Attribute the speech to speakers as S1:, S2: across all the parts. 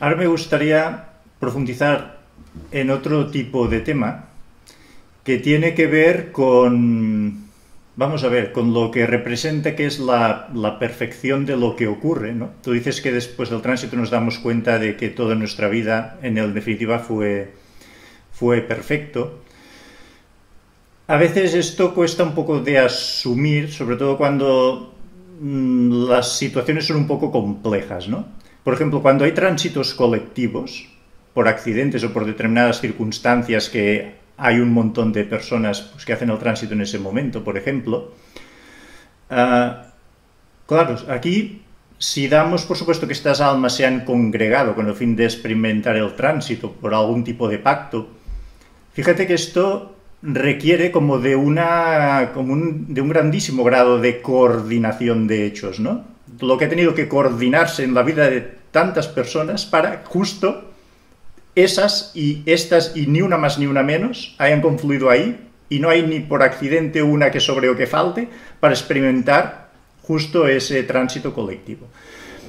S1: Ahora me gustaría profundizar en otro tipo de tema que tiene que ver con, vamos a ver, con lo que representa que es la perfección de lo que ocurre, ¿no? Tú dices que después del tránsito nos damos cuenta de que toda nuestra vida, en definitiva, fue perfecto. A veces esto cuesta un poco de asumir, sobre todo cuando las situaciones son un poco complejas, ¿no? Por ejemplo, cuando hay tránsitos colectivos, por accidentes o por determinadas circunstancias que hay un montón de personas pues, que hacen el tránsito en ese momento, por ejemplo, claro, aquí si damos por supuesto que estas almas se han congregado con el fin de experimentar el tránsito por algún tipo de pacto, fíjate que esto requiere como de de un grandísimo grado de coordinación de hechos, ¿no? Lo que ha tenido que coordinarse en la vida de tantas personas para justo esas y estas y ni una más ni una menos hayan confluido ahí y no hay ni por accidente una que sobre o que falte para experimentar justo ese tránsito colectivo.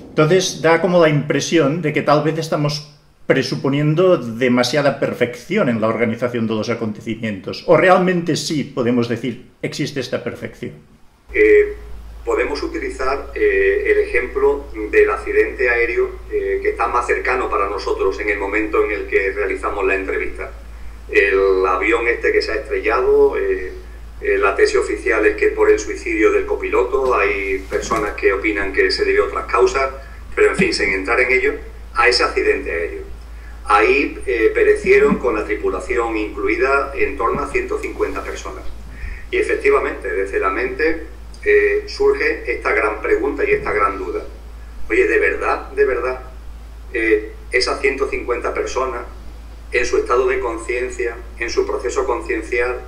S1: Entonces da como la impresión de que tal vez estamos presuponiendo demasiada perfección en la organización de los acontecimientos, o realmente sí podemos decir existe esta perfección.
S2: Podemos utilizar el ejemplo del accidente aéreo que está más cercano para nosotros en el momento en el que realizamos la entrevista. El avión este que se ha estrellado, la tesis oficial es que por el suicidio del copiloto, hay personas que opinan que se debió a otras causas, pero en fin, sin entrar en ello, a ese accidente aéreo. Ahí perecieron con la tripulación incluida en torno a 150 personas. Y efectivamente, desde la mente surge esta gran pregunta y esta gran duda. Oye, de verdad, esas 150 personas, en su estado de conciencia, en su proceso conciencial,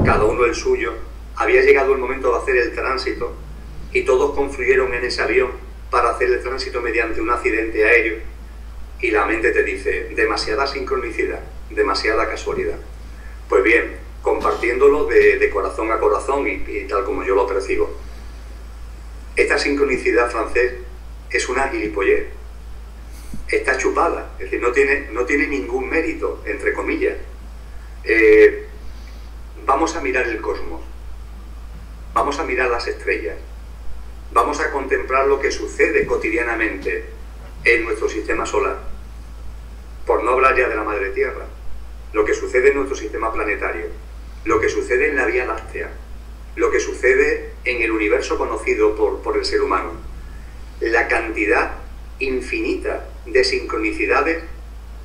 S2: cada uno el suyo, había llegado el momento de hacer el tránsito y todos confluyeron en ese avión para hacer el tránsito mediante un accidente aéreo, y la mente te dice, demasiada sincronicidad, demasiada casualidad. Pues bien, compartiéndolo de corazón a corazón y tal como yo lo percibo, esta sincronicidad, Francés, es una gilipollez. Está chupada, es decir, no tiene ningún mérito, entre comillas. Vamos a mirar el cosmos, vamos a mirar las estrellas, vamos a contemplar lo que sucede cotidianamente en nuestro sistema solar, por no hablar ya de la Madre Tierra, lo que sucede en nuestro sistema planetario, lo que sucede en la Vía Láctea, lo que sucede en el universo conocido por el ser humano, la cantidad infinita de sincronicidades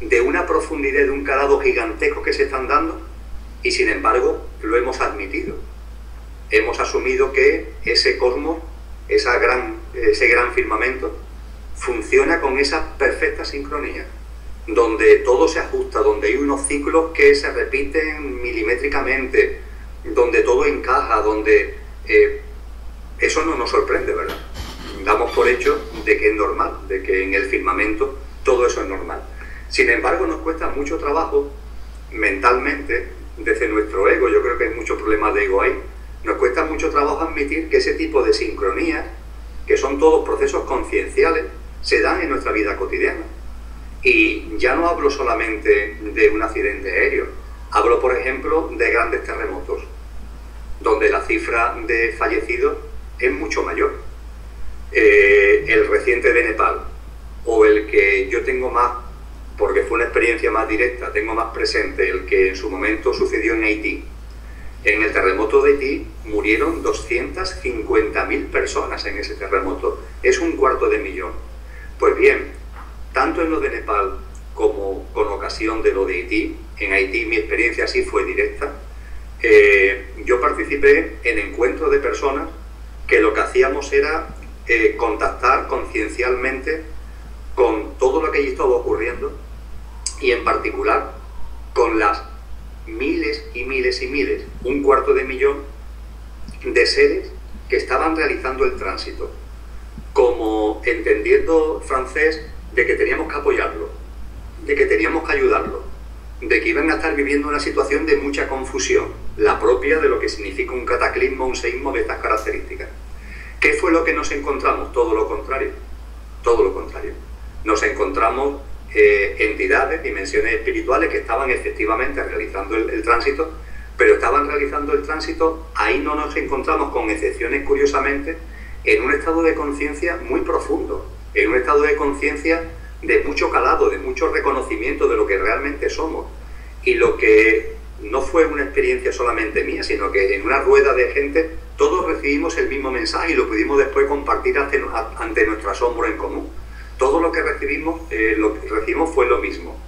S2: de una profundidad, de un calado gigantesco que se están dando, y sin embargo lo hemos admitido. Hemos asumido que ese cosmos, ese gran firmamento, funciona con esa perfecta sincronía, donde todo se ajusta, donde hay unos ciclos que se repiten milimétricamente, donde todo encaja, donde eso no nos sorprende, ¿verdad? Damos por hecho de que es normal, de que en el firmamento todo eso es normal. Sin embargo, nos cuesta mucho trabajo mentalmente, desde nuestro ego, yo creo que hay muchos problemas de ego ahí, nos cuesta mucho trabajo admitir que ese tipo de sincronías, que son todos procesos concienciales, se dan en nuestra vida cotidiana. Y ya no hablo solamente de un accidente aéreo, hablo por ejemplo de grandes terremotos, donde la cifra de fallecidos es mucho mayor. El reciente de Nepal, o el que yo tengo más, porque fue una experiencia más directa, tengo más presente, el que en su momento sucedió en Haití. En el terremoto de Haití murieron 250.000 personas en ese terremoto, es 250.000. Pues bien, tanto en lo de Nepal como con ocasión de lo de Haití, en Haití mi experiencia sí fue directa, yo participé en encuentros de personas que lo que hacíamos era contactar conciencialmente con todo lo que allí estaba ocurriendo, y en particular con las miles y miles y miles, 250.000 de seres que estaban realizando el tránsito, como entendiendo, Francés, de que teníamos que apoyarlo, de que teníamos que ayudarlo, de que iban a estar viviendo una situación de mucha confusión, la propia de lo que significa un cataclismo, un seísmo de estas características. ¿Qué fue lo que nos encontramos? Todo lo contrario, todo lo contrario. Nos encontramos entidades, dimensiones espirituales que estaban efectivamente realizando el tránsito, pero estaban realizando el tránsito, ahí no nos encontramos, con excepciones curiosamente, en un estado de conciencia muy profundo, en un estado de conciencia de mucho calado, de mucho reconocimiento de lo que realmente somos. Y lo que no fue una experiencia solamente mía, sino que en una rueda de gente todos recibimos el mismo mensaje y lo pudimos después compartir ante nuestro asombro en común. Todo lo que recibimos fue lo mismo.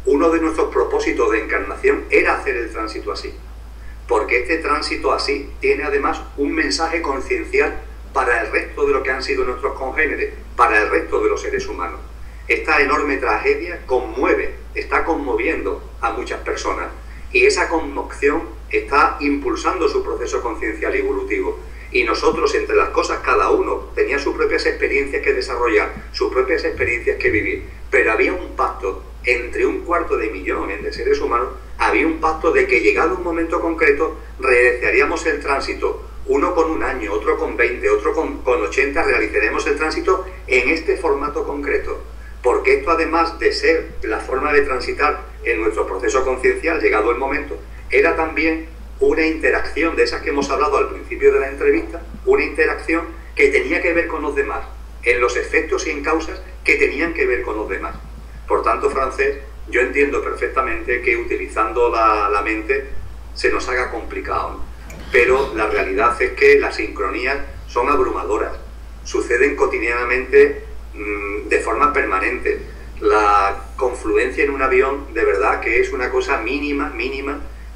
S2: Uno de nuestros propósitos de encarnación era hacer el tránsito así, porque este tránsito así tiene además un mensaje conciencial para el resto de lo que han sido nuestros congéneres, para el resto de los seres humanos. Esta enorme tragedia está conmoviendo a muchas personas, y esa conmoción está impulsando su proceso conciencial y evolutivo. Y nosotros, entre las cosas, cada uno tenía sus propias experiencias que desarrollar, sus propias experiencias que vivir, pero había un pacto entre 250 000 de seres humanos, había un pacto de que llegado un momento concreto realizaríamos el tránsito, uno con 1 año, otro con 20, otro con 80, realizaremos el tránsito en este formato concreto, porque esto, además de ser la forma de transitar en nuestro proceso conciencial llegado el momento, era también una interacción de esas que hemos hablado al principio de la entrevista, una interacción que tenía que ver con los demás, en los efectos y en causas que tenían que ver con los demás. Por tanto, Francés, yo entiendo perfectamente que utilizando la mente se nos haga complicado, ¿no? Pero la realidad es que las sincronías son abrumadoras, suceden cotidianamente, de forma permanente. La confluencia en un avión, de verdad que es una cosa mínima,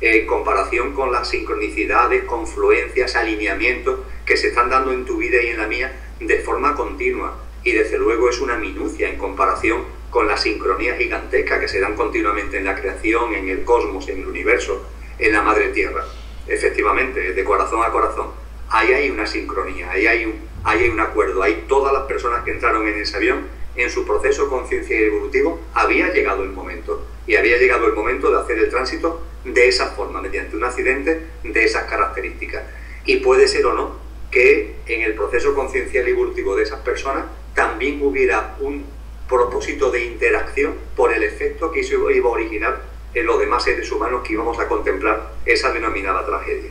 S2: en comparación con las sincronicidades, confluencias, alineamientos que se están dando en tu vida y en la mía de forma continua. Y desde luego es una minucia en comparación con las sincronías gigantescas que se dan continuamente en la creación, en el cosmos, en el universo, en la madre tierra. Efectivamente, de corazón a corazón, ahí hay una sincronía, ahí hay un acuerdo, ahí todas las personas que entraron en ese avión, en su proceso conciencia y evolutivo, había llegado el momento, y había llegado el momento de hacer el tránsito de esa forma, mediante un accidente de esas características. Y puede ser o no que en el proceso conciencial y evolutivo de esas personas también hubiera un propósito de interacción por el efecto que eso iba a originar en los demás seres humanos que íbamos a contemplar esa denominada tragedia.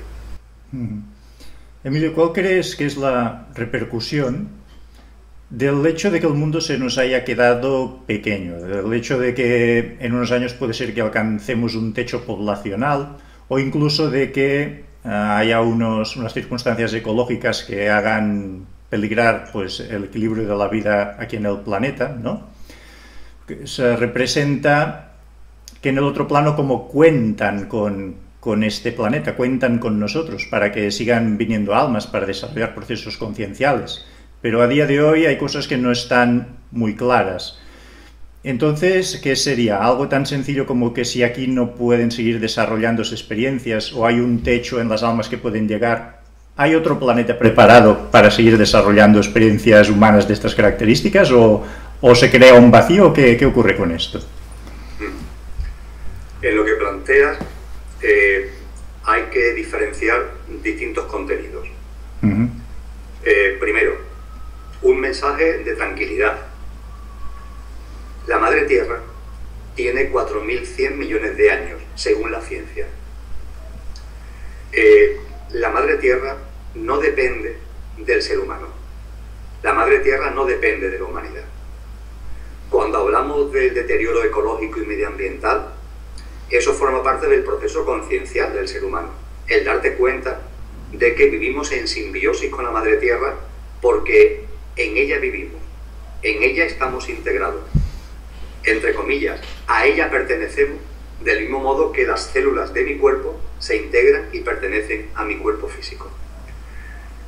S1: Emilio, ¿cuál crees que es la repercusión del hecho de que el mundo se nos haya quedado pequeño, del hecho de que en unos años puede ser que alcancemos un techo poblacional, o incluso de que haya unas circunstancias ecológicas que hagan peligrar, pues, el equilibrio de la vida aquí en el planeta, ¿no? Se representa que en el otro plano como cuentan con este planeta, cuentan con nosotros para que sigan viniendo almas, para desarrollar procesos concienciales. Pero a día de hoy hay cosas que no están muy claras. Entonces, ¿qué sería? Algo tan sencillo como que si aquí no pueden seguir desarrollándose experiencias o hay un techo en las almas que pueden llegar, ¿hay otro planeta preparado para seguir desarrollando experiencias humanas de estas características o se crea un vacío? ¿Qué ocurre con esto?
S2: En lo que planteas, hay que diferenciar distintos contenidos. Primero, un mensaje de tranquilidad. La Madre Tierra tiene 4.100 millones de años, según la ciencia. La Madre Tierra no depende del ser humano. La Madre Tierra no depende de la humanidad. Cuando hablamos del deterioro ecológico y medioambiental, eso forma parte del proceso conciencial del ser humano. El darte cuenta de que vivimos en simbiosis con la Madre Tierra porque en ella vivimos, en ella estamos integrados. Entre comillas, a ella pertenecemos del mismo modo que las células de mi cuerpo se integran y pertenecen a mi cuerpo físico.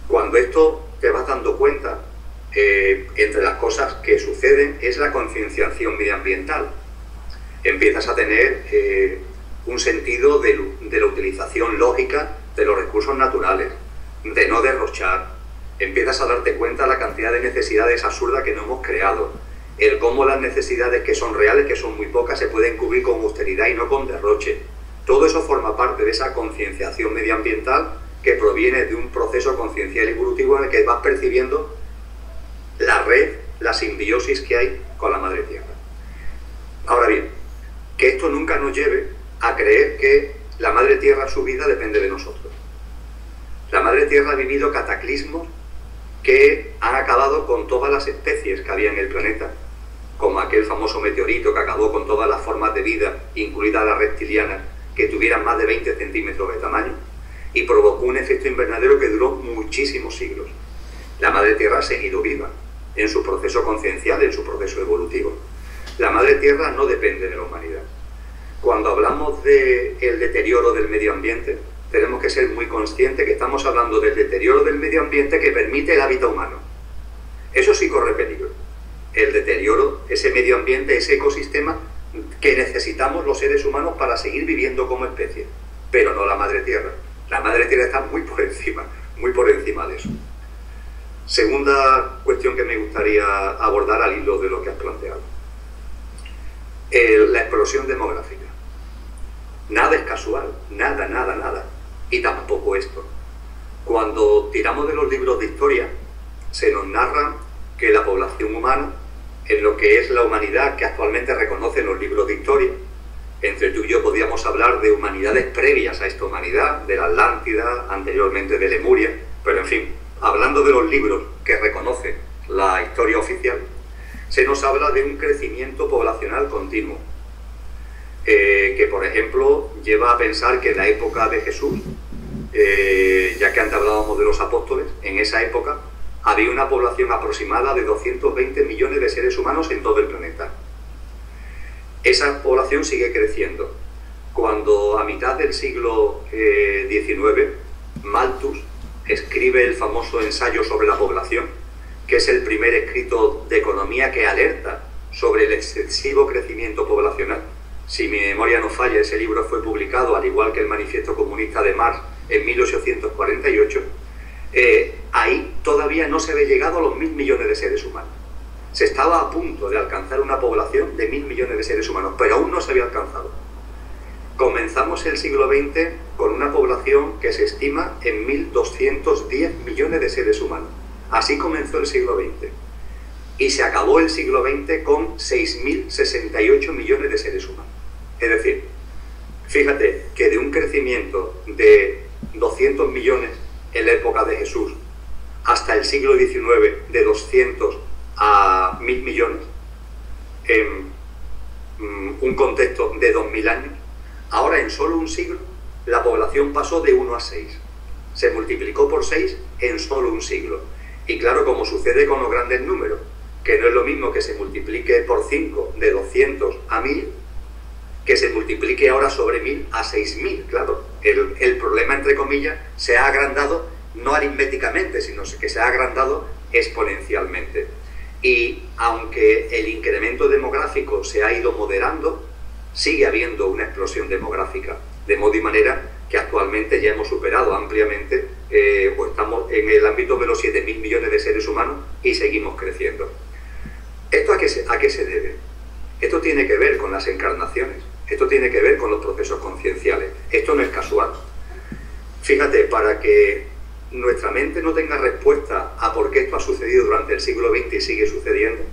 S2: Cuando esto te vas dando cuenta, entre las cosas que suceden es la concienciación medioambiental. Empiezas a tener un sentido de la utilización lógica de los recursos naturales, de no derrochar. Empiezas a darte cuenta de la cantidad de necesidades absurdas que no hemos creado, el cómo las necesidades que son reales, que son muy pocas, se pueden cubrir con austeridad y no con derroche. Todo eso forma parte de esa concienciación medioambiental que proviene de un proceso conciencial y evolutivo en el que vas percibiendo la red, la simbiosis que hay con la Madre Tierra. Ahora bien, que esto nunca nos lleve a creer que la Madre Tierra, su vida, depende de nosotros. La Madre Tierra ha vivido cataclismos que han acabado con todas las especies que había en el planeta, como aquel famoso meteorito que acabó con todas las formas de vida, incluidas las reptilianas, que tuvieran más de 20 centímetros de tamaño, y provocó un efecto invernadero que duró muchísimos siglos. La Madre Tierra ha seguido viva en su proceso conciencial, en su proceso evolutivo. La Madre Tierra no depende de la humanidad. Cuando hablamos del deterioro del medio ambiente, tenemos que ser muy conscientes que estamos hablando del deterioro del medio ambiente que permite el hábitat humano. Eso sí corre peligro. El deterioro, ese medio ambiente, ese ecosistema que necesitamos los seres humanos para seguir viviendo como especie, pero no la Madre Tierra. La Madre Tierra está muy por encima de eso. Segunda cuestión que me gustaría abordar al hilo de lo que has planteado. La explosión demográfica. Nada es casual, nada. Y tampoco esto. Cuando tiramos de los libros de historia, se nos narra que la población humana, en lo que es la humanidad que actualmente reconocen los libros de historia, entre tú y yo podríamos hablar de humanidades previas a esta humanidad, de la Atlántida, anteriormente de Lemuria, pero en fin, hablando de los libros que reconocen la historia oficial, se nos habla de un crecimiento poblacional continuo, que por ejemplo lleva a pensar que en la época de Jesús, ya que antes hablábamos de los apóstoles, en esa época había una población aproximada de 220 millones de seres humanos en todo el planeta. Esa población sigue creciendo. Cuando a mitad del siglo XIX, Malthus escribe el famoso ensayo sobre la población, que es el primer escrito de economía que alerta sobre el excesivo crecimiento poblacional. Si mi memoria no falla, ese libro fue publicado, al igual que el Manifiesto Comunista de Marx, en 1848. Ahí todavía no se había llegado a los 1.000 millones de seres humanos. Se estaba a punto de alcanzar una población de 1.000 millones de seres humanos, pero aún no se había alcanzado. Comenzamos el siglo XX con una población que se estima en 1.210 millones de seres humanos. Así comenzó el siglo XX. Y se acabó el siglo XX con 6.068 millones de seres humanos. Es decir, fíjate que de un crecimiento de 200 millones en la época de Jesús hasta el siglo XIX, de 200 a 1.000 millones, en un contexto de 2.000 años, ahora en solo un siglo la población pasó de 1 a 6. Se multiplicó por 6 en solo un siglo. Y claro, como sucede con los grandes números, que no es lo mismo que se multiplique por 5 de 200 a 1.000, que se multiplique ahora sobre 1.000 a 6.000. Claro, el problema, entre comillas, se ha agrandado no aritméticamente, sino que se ha agrandado exponencialmente. Y aunque el incremento demográfico se ha ido moderando, sigue habiendo una explosión demográfica, de modo y manera que actualmente ya hemos superado ampliamente, o estamos en el ámbito de los 7.000 millones de seres humanos y seguimos creciendo. ¿Esto a qué se debe? Esto tiene que ver con las encarnaciones, esto tiene que ver con los procesos concienciales, esto no es casual. Fíjate, para que nuestra mente no tenga respuesta a por qué esto ha sucedido durante el siglo XX y sigue sucediendo,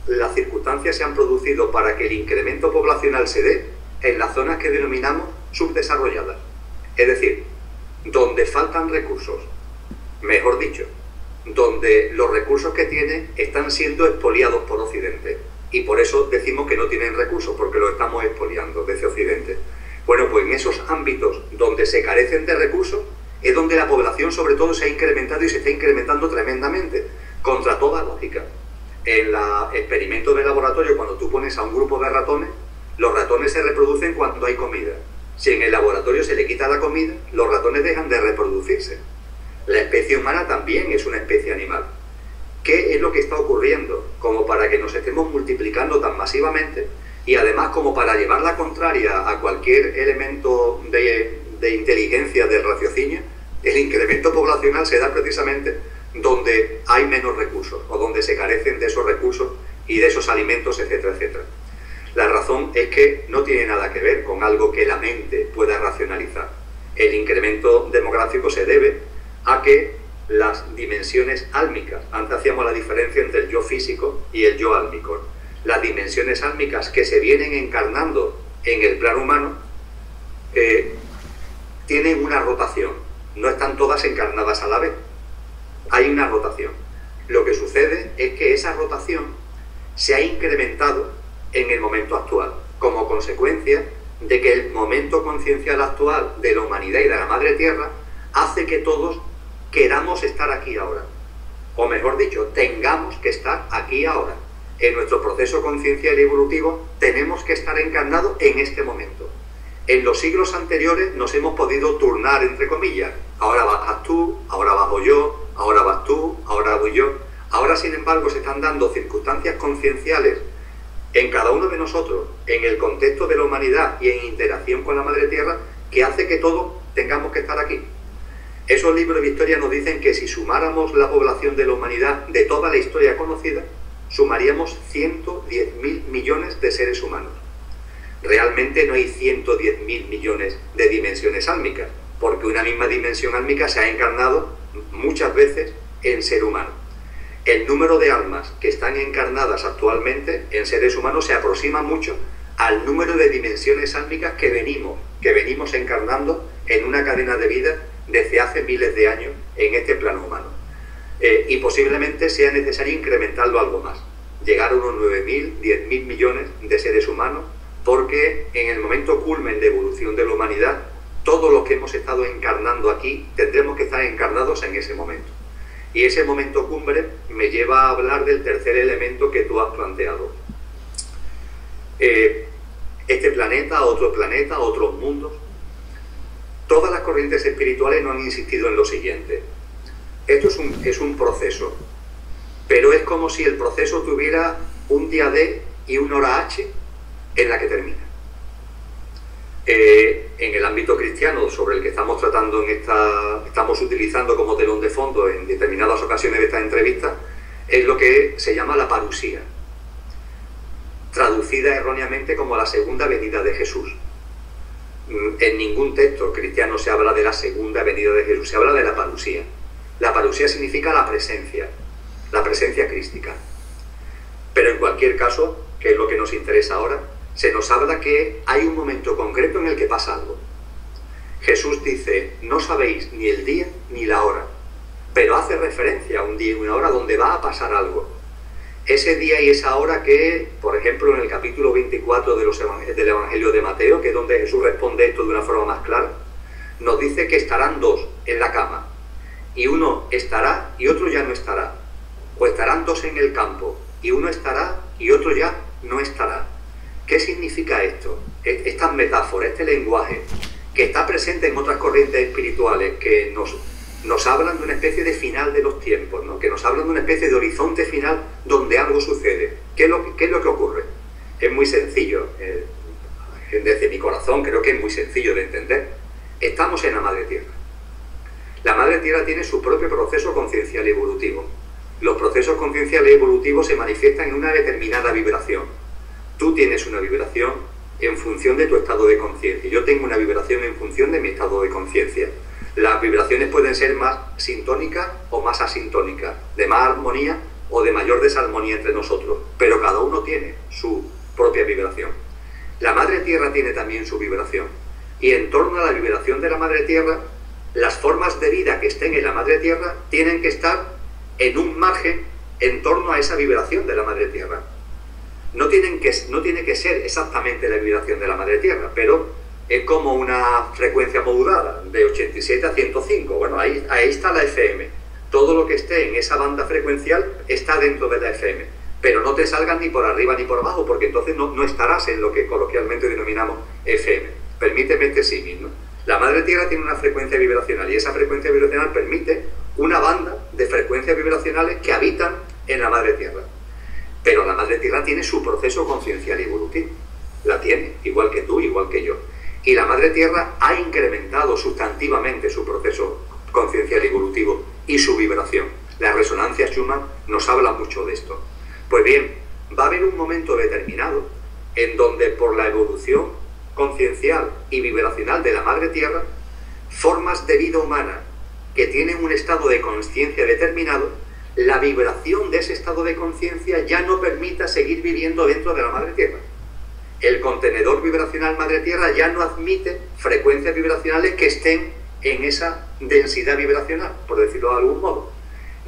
S2: las circunstancias se han producido para que el incremento poblacional se dé en las zonas que denominamos subdesarrolladas, es decir, donde faltan recursos, mejor dicho, donde los recursos que tienen están siendo expoliados por Occidente, y por eso decimos que no tienen recursos, porque los estamos expoliando desde Occidente. Bueno, pues en esos ámbitos donde se carecen de recursos es donde la población sobre todo se ha incrementado y se está incrementando tremendamente, contra toda lógica. En los experimentos de laboratorio, cuando tú pones a un grupo de ratones, los ratones se reproducen cuando hay comida. Si en el laboratorio se le quita la comida, los ratones dejan de reproducirse. La especie humana también es una especie animal. ¿Qué es lo que está ocurriendo? Como para que nos estemos multiplicando tan masivamente y además como para llevar la contraria a cualquier elemento de inteligencia del raciocinio, el incremento poblacional se da precisamente donde hay menos recursos o donde se carecen de esos recursos y de esos alimentos, etcétera, etcétera. La razón es que no tiene nada que ver con algo que la mente pueda racionalizar. El incremento demográfico se debe a que las dimensiones álmicas, antes hacíamos la diferencia entre el yo físico y el yo álmico, las dimensiones álmicas que se vienen encarnando en el plano humano tienen una rotación, no están todas encarnadas a la vez, hay una rotación. Lo que sucede es que esa rotación se ha incrementado en el momento actual, como consecuencia de que el momento conciencial actual de la humanidad y de la Madre Tierra hace que todos queramos estar aquí ahora, o mejor dicho, tengamos que estar aquí ahora. En nuestro proceso conciencial y evolutivo tenemos que estar encarnados en este momento. En los siglos anteriores nos hemos podido turnar, entre comillas. Ahora bajas tú, ahora bajo yo, ahora vas tú, ahora voy yo. Ahora, sin embargo, se están dando circunstancias concienciales en cada uno de nosotros, en el contexto de la humanidad y en interacción con la Madre Tierra, que hace que todos tengamos que estar aquí. Esos libros de historia nos dicen que si sumáramos la población de la humanidad de toda la historia conocida, sumaríamos 110.000 millones de seres humanos. Realmente no hay 110.000 millones de dimensiones álmicas, porque una misma dimensión álmica se ha encarnado muchas veces en ser humano. El número de almas que están encarnadas actualmente en seres humanos se aproxima mucho al número de dimensiones álmicas que venimos encarnando en una cadena de vida desde hace miles de años en este plano humano. Y posiblemente sea necesario incrementarlo algo más, llegar a unos 9.000, 10.000 millones de seres humanos, porque en el momento culmen de evolución de la humanidad, todos los que hemos estado encarnando aquí tendremos que estar encarnados en ese momento. Y ese momento cumbre me lleva a hablar del tercer elemento que tú has planteado. Este planeta, otros mundos. Todas las corrientes espirituales no han insistido en lo siguiente. Esto es un proceso, pero es como si el proceso tuviera un día D y una hora H en la que termina. En el ámbito cristiano, sobre el que estamos tratando estamos utilizando como telón de fondo en determinadas ocasiones de esta entrevista, es lo que se llama la parusía, traducida erróneamente como la segunda venida de Jesús. En ningún texto cristiano se habla de la segunda venida de Jesús, se habla de la parusía. La parusía significa la presencia crística. Pero en cualquier caso, que es lo que nos interesa ahora, se nos habla que hay un momento concreto en el que pasa algo. Jesús dice, no sabéis ni el día ni la hora, pero hace referencia a un día y una hora donde va a pasar algo. Ese día y esa hora que, por ejemplo, en el capítulo 24 del Evangelio de Mateo, que es donde Jesús responde esto de una forma más clara, nos dice que estarán dos en la cama, y uno estará y otro ya no estará. O estarán dos en el campo, y uno estará y otro ya no estará. ¿Qué significa esto? Estas metáforas, este lenguaje, que está presente en otras corrientes espirituales, que nos hablan de una especie de final de los tiempos, ¿no? Que nos hablan de una especie de horizonte final donde algo sucede. ¿Qué es lo que ocurre? Es muy sencillo. Desde mi corazón creo que es muy sencillo de entender. Estamos en la Madre Tierra. La Madre Tierra tiene su propio proceso conciencial y evolutivo. Los procesos concienciales y evolutivos se manifiestan en una determinada vibración. Tú tienes una vibración en función de tu estado de conciencia. Yo tengo una vibración en función de mi estado de conciencia. Las vibraciones pueden ser más sintónicas o más asintónicas, de más armonía o de mayor desarmonía entre nosotros, pero cada uno tiene su propia vibración. La Madre Tierra tiene también su vibración, y en torno a la vibración de la Madre Tierra, las formas de vida que estén en la Madre Tierra tienen que estar en un margen en torno a esa vibración de la Madre Tierra. No tiene que ser exactamente la vibración de la Madre Tierra, pero es como una frecuencia modulada de 87 a 105. Bueno, ahí está la FM. Todo lo que esté en esa banda frecuencial está dentro de la FM. Pero no te salgas ni por arriba ni por abajo, porque entonces no estarás en lo que coloquialmente denominamos FM. Permíteme este símil, ¿no? La Madre Tierra tiene una frecuencia vibracional, y esa frecuencia vibracional permite una banda de frecuencias vibracionales que habitan en la Madre Tierra. Pero la Madre Tierra tiene su proceso conciencial y evolutivo. La tiene, igual que tú, igual que yo. Y la Madre Tierra ha incrementado sustantivamente su proceso conciencial y evolutivo y su vibración. La resonancia Schumann nos habla mucho de esto. Pues bien, va a haber un momento determinado en donde, por la evolución conciencial y vibracional de la Madre Tierra, formas de vida humana que tienen un estado de conciencia determinado la vibración de ese estado de conciencia ya no permita seguir viviendo dentro de la Madre Tierra. El contenedor vibracional Madre Tierra ya no admite frecuencias vibracionales que estén en esa densidad vibracional, por decirlo de algún modo.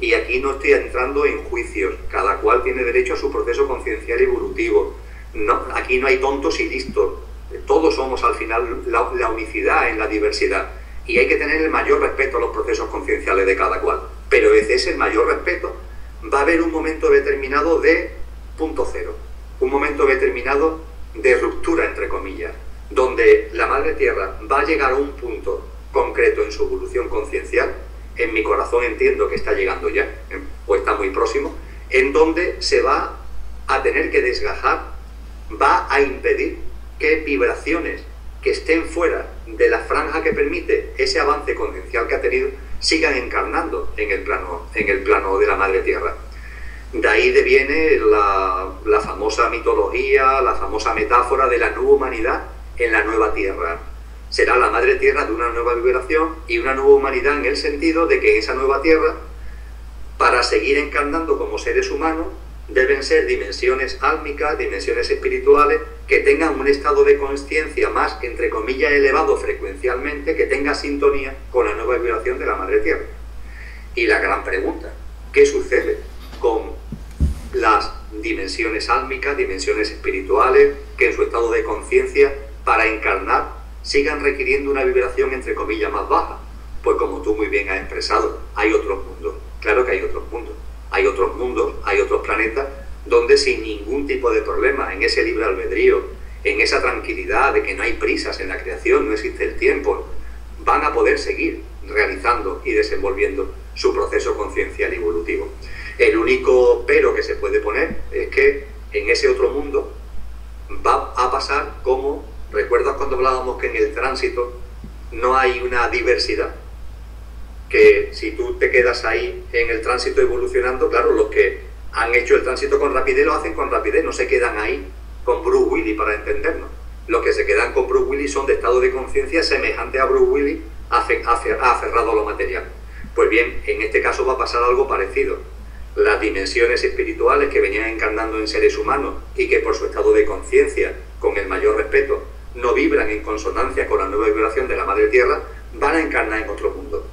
S2: Y aquí no estoy entrando en juicios, cada cual tiene derecho a su proceso conciencial evolutivo. No, aquí no hay tontos y listos, todos somos al final la unicidad en la diversidad. Y hay que tener el mayor respeto a los procesos concienciales de cada cual. Pero desde ese mayor respeto va a haber un momento determinado de punto cero, un momento determinado de ruptura, entre comillas, donde la Madre Tierra va a llegar a un punto concreto en su evolución conciencial. En mi corazón entiendo que está llegando ya, o está muy próximo, en donde se va a tener que desgajar, va a impedir que vibraciones que estén fuera de la franja que permite ese avance conciencial que ha tenido, sigan encarnando en el plano de la Madre Tierra. De ahí deviene la famosa mitología, la famosa metáfora de la nueva humanidad en la nueva Tierra. Será la Madre Tierra de una nueva vibración y una nueva humanidad en el sentido de que en esa nueva Tierra, para seguir encarnando como seres humanos, deben ser dimensiones álmicas, dimensiones espirituales, que tengan un estado de conciencia más, entre comillas, elevado frecuencialmente, que tenga sintonía con la nueva vibración de la Madre Tierra. Y la gran pregunta, ¿qué sucede con las dimensiones álmicas, dimensiones espirituales, que en su estado de conciencia, para encarnar, sigan requiriendo una vibración, entre comillas, más baja? Pues como tú muy bien has expresado, hay otros mundos. Claro que hay otros mundos. Hay otros mundos, hay otros planetas, donde sin ningún tipo de problema, en ese libre albedrío, en esa tranquilidad de que no hay prisas en la creación, no existe el tiempo, van a poder seguir realizando y desenvolviendo su proceso conciencial y evolutivo. El único pero que se puede poner es que en ese otro mundo va a pasar como, ¿recuerdas cuando hablábamos que en el tránsito no hay una diversidad? Que si tú te quedas ahí en el tránsito evolucionando, claro, los que han hecho el tránsito con rapidez lo hacen con rapidez, no se quedan ahí con Bruce Willis, para entendernos. Los que se quedan con Bruce Willis son de estado de conciencia semejante a Bruce Willis, aferrado a lo material. Pues bien, en este caso va a pasar algo parecido. Las dimensiones espirituales que venían encarnando en seres humanos y que por su estado de conciencia, con el mayor respeto, no vibran en consonancia con la nueva vibración de la Madre Tierra, van a encarnar en otro mundo.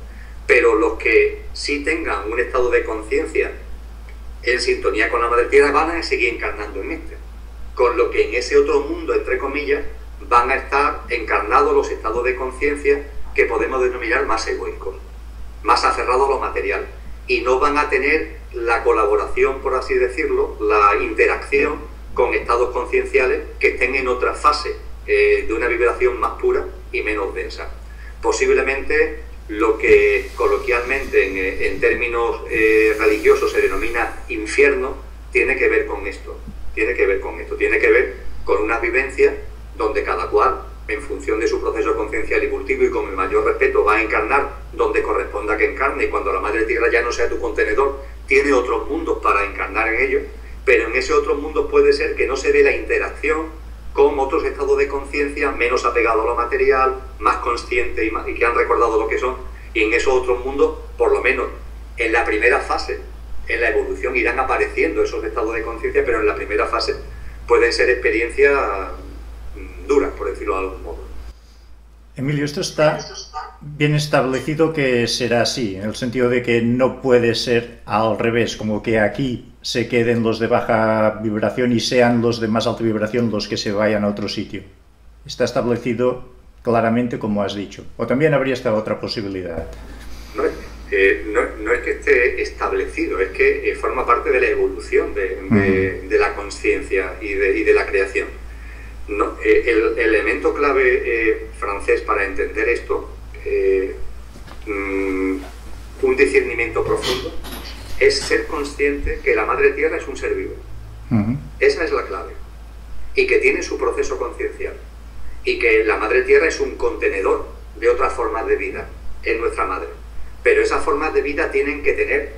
S2: Pero los que sí tengan un estado de conciencia en sintonía con la Madre Tierra van a seguir encarnando en este. Con lo que en ese otro mundo, entre comillas, van a estar encarnados los estados de conciencia que podemos denominar más egoicos, más aferrados a lo material. Y no van a tener la colaboración, por así decirlo, la interacción con estados concienciales que estén en otra fase de una vibración más pura y menos densa. Posiblemente lo que coloquialmente en términos religiosos se denomina infierno, tiene que ver con esto, tiene que ver con una vivencia donde cada cual, en función de su proceso conciencial y evolutivo y con el mayor respeto, va a encarnar donde corresponda que encarne, y cuando la Madre Tierra ya no sea tu contenedor, tiene otros mundos para encarnar en ellos, pero en ese otro mundo puede ser que no se dé la interacción con otros estados de conciencia menos apegados a lo material, más conscientes y que han recordado lo que son, y en esos otros mundos, por lo menos en la primera fase, en la evolución irán apareciendo esos estados de conciencia, pero en la primera fase pueden ser experiencias duras, por decirlo de algún modo.
S1: Emilio, esto está bien establecido que será así, en el sentido de que no puede ser al revés, como que aquí se queden los de baja vibración y sean los de más alta vibración los que se vayan a otro sitio. Está establecido claramente como has dicho. O también habría esta otra posibilidad.
S2: No es que esté establecido, es que forma parte de la evolución de la conciencia y de la creación. No, el elemento clave francés para entender esto, un discernimiento profundo, es ser consciente que la Madre Tierra es un ser vivo. Esa es la clave. Y que tiene su proceso conciencial. Y que la Madre Tierra es un contenedor de otras formas de vida. Es nuestra madre. Pero esas formas de vida tienen que tener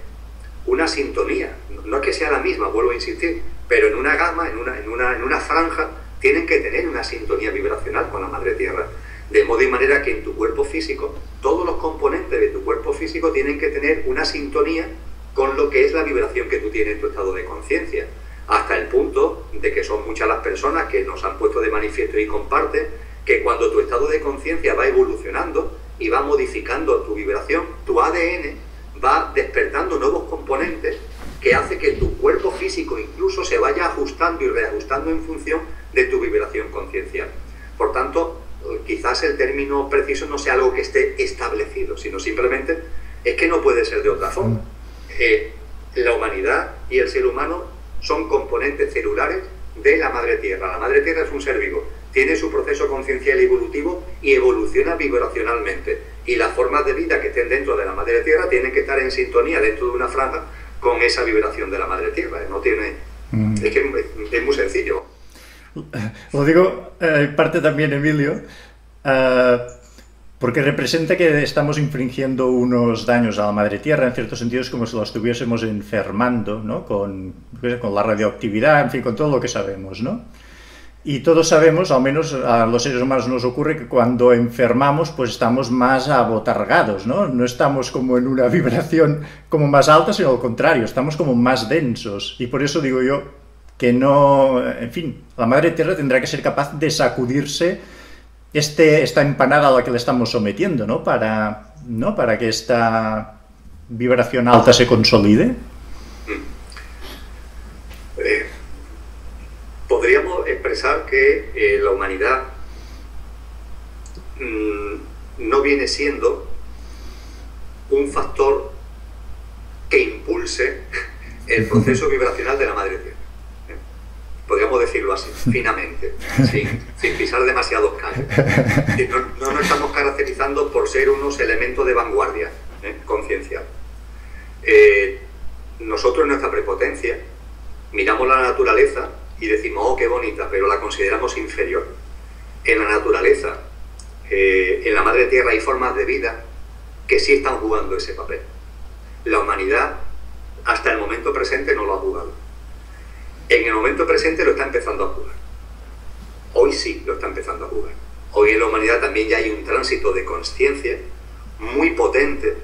S2: una sintonía. No es que sea la misma, vuelvo a insistir, pero en una gama, en una franja, tienen que tener una sintonía vibracional con la Madre Tierra. De modo y manera que en tu cuerpo físico, todos los componentes de tu cuerpo físico tienen que tener una sintonía con lo que es la vibración que tú tienes en tu estado de conciencia, hasta el punto de que son muchas las personas que nos han puesto de manifiesto y comparten que cuando tu estado de conciencia va evolucionando y va modificando tu vibración, tu ADN va despertando nuevos componentes que hace que tu cuerpo físico incluso se vaya ajustando y reajustando en función de tu vibración conciencial. Por tanto, quizás el término preciso no sea algo que esté establecido, sino simplemente es que no puede ser de otra forma. La humanidad y el ser humano son componentes celulares de la Madre Tierra. La Madre Tierra es un ser vivo, tiene su proceso conciencial y evolutivo y evoluciona vibracionalmente. Y las formas de vida que estén dentro de la Madre Tierra tienen que estar en sintonía dentro de una franja con esa vibración de la Madre Tierra. No tiene... Es que es muy sencillo.
S1: Lo digo parte también, Emilio, porque representa que estamos infringiendo unos daños a la Madre Tierra, en ciertos sentidos como si lo estuviésemos enfermando, ¿no? Con la radioactividad, en fin, con todo lo que sabemos, ¿no? Y todos sabemos, al menos a los seres humanos nos ocurre que cuando enfermamos pues estamos más abotargados, ¿no? No estamos como en una vibración como más alta, sino al contrario, estamos como más densos. Y por eso digo yo que no, en fin, la Madre Tierra tendrá que ser capaz de sacudirse esta empanada a la que le estamos sometiendo, ¿no? Para que esta vibración alta se consolide.
S2: Podríamos expresar que la humanidad no viene siendo un factor que impulse el proceso vibracional de la Madre Tierra. Podríamos decirlo así, finamente, sin pisar demasiados callos. No nos estamos caracterizando por ser unos elementos de vanguardia conciencial. Nosotros en nuestra prepotencia miramos la naturaleza y decimos, oh, qué bonita, pero la consideramos inferior. En la naturaleza, en la Madre Tierra hay formas de vida que sí están jugando ese papel. La humanidad, hasta el momento presente, no lo ha jugado. En el momento presente lo está empezando a jugar. Hoy sí lo está empezando a jugar. Hoy en la humanidad también ya hay un tránsito de conciencia muy potente,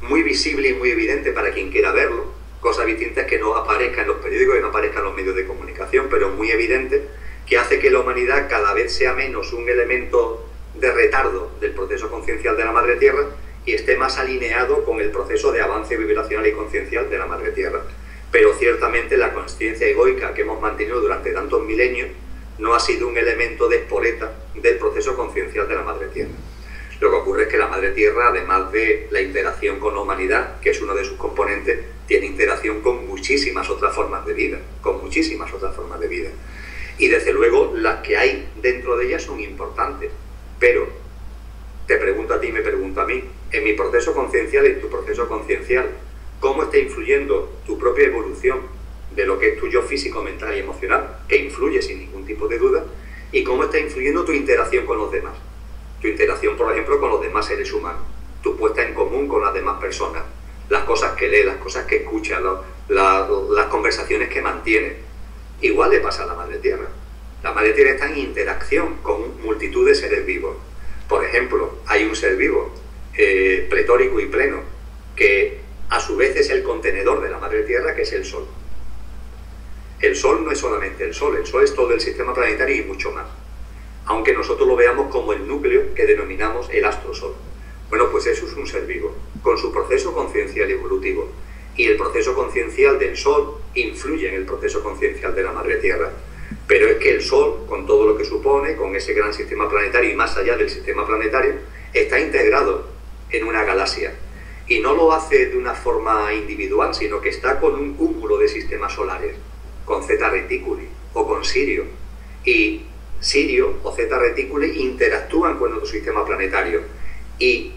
S2: muy visible y muy evidente para quien quiera verlo. Cosa distinta es que no aparezca en los periódicos, que no aparezca en los medios de comunicación, pero muy evidente, que hace que la humanidad cada vez sea menos un elemento de retardo del proceso conciencial de la Madre Tierra y esté más alineado con el proceso de avance vibracional y conciencial de la Madre Tierra. Pero ciertamente la consciencia egoica que hemos mantenido durante tantos milenios no ha sido un elemento de espoleta del proceso conciencial de la Madre Tierra. Lo que ocurre es que la Madre Tierra, además de la interacción con la humanidad, que es uno de sus componentes, tiene interacción con muchísimas otras formas de vida, Y desde luego las que hay dentro de ellas son importantes. Pero te pregunto a ti y me pregunto a mí, en mi proceso conciencial y en tu proceso conciencial, ¿cómo está influyendo tu propia evolución de lo que es tu yo físico, mental y emocional, que influye sin ningún tipo de duda, y cómo está influyendo tu interacción con los demás? Tu interacción, por ejemplo, con los demás seres humanos, tu puesta en común con las demás personas, las cosas que lee, las cosas que escucha, las conversaciones que mantiene. Igual le pasa a la Madre Tierra. La Madre Tierra está en interacción con multitud de seres vivos. Por ejemplo, hay un ser vivo pletórico y pleno que a su vez es el contenedor de la Madre Tierra, que es el Sol. El Sol no es solamente el Sol es todo el sistema planetario y mucho más. Aunque nosotros lo veamos como el núcleo que denominamos el astrosol. Bueno, pues eso es un ser vivo, con su proceso conciencial y evolutivo. Y el proceso conciencial del Sol influye en el proceso conciencial de la Madre Tierra. Pero es que el Sol, con todo lo que supone, con ese gran sistema planetario y más allá del sistema planetario, está integrado en una galaxia. Y no lo hace de una forma individual, sino que está con un cúmulo de sistemas solares, con Zeta Reticuli o con Sirio. Y Sirio o Zeta Reticuli interactúan con otro sistema planetario y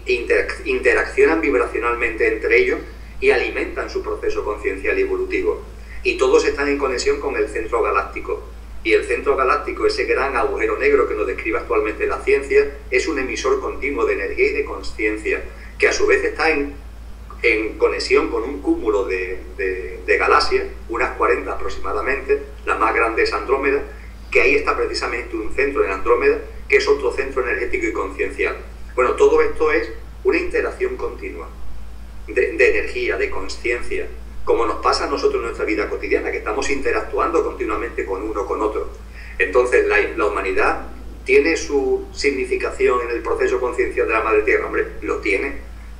S2: interaccionan vibracionalmente entre ellos y alimentan su proceso conciencial y evolutivo. Y todos están en conexión con el centro galáctico. Y el centro galáctico, ese gran agujero negro que nos describe actualmente la ciencia, es un emisor continuo de energía y de consciencia, que a su vez está en conexión con un cúmulo de galaxias, unas 40 aproximadamente, la más grande es Andrómeda, que ahí está precisamente un centro en Andrómeda, que es otro centro energético y conciencial. Bueno, todo esto es una interacción continua. de energía, de conciencia, como nos pasa a nosotros en nuestra vida cotidiana, que estamos interactuando continuamente con uno, con otro. Entonces, la humanidad tiene su significación en el proceso conciencial de la Madre Tierra. Hombre, lo tiene,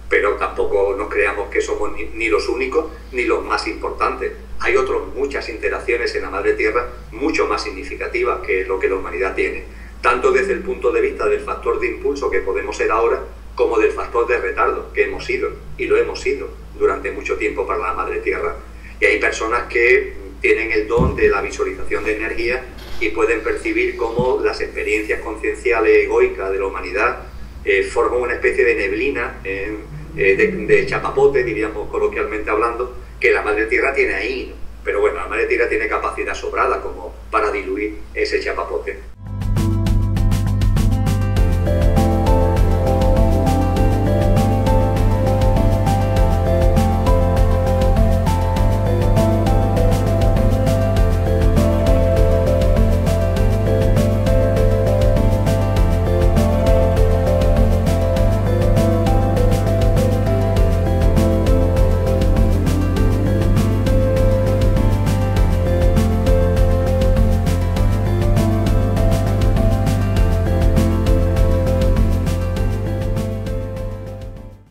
S2: pero tampoco nos creamos que somos ni los únicos ni los más importantes. Hay muchas interacciones en la Madre Tierra mucho más significativas que lo que la humanidad tiene, tanto desde el punto de vista del factor de impulso que podemos ser ahora, como del factor de retardo que hemos sido, y lo hemos sido durante mucho tiempo para la Madre Tierra. Y hay personas que tienen el don de la visualización de energía y pueden percibir cómo las experiencias concienciales egoicas de la humanidad forman una especie de neblina, de chapapote, diríamos coloquialmente hablando, que la Madre Tierra tiene ahí, ¿no? Pero bueno, la Madre Tierra tiene capacidad sobrada como para diluir ese chapapote.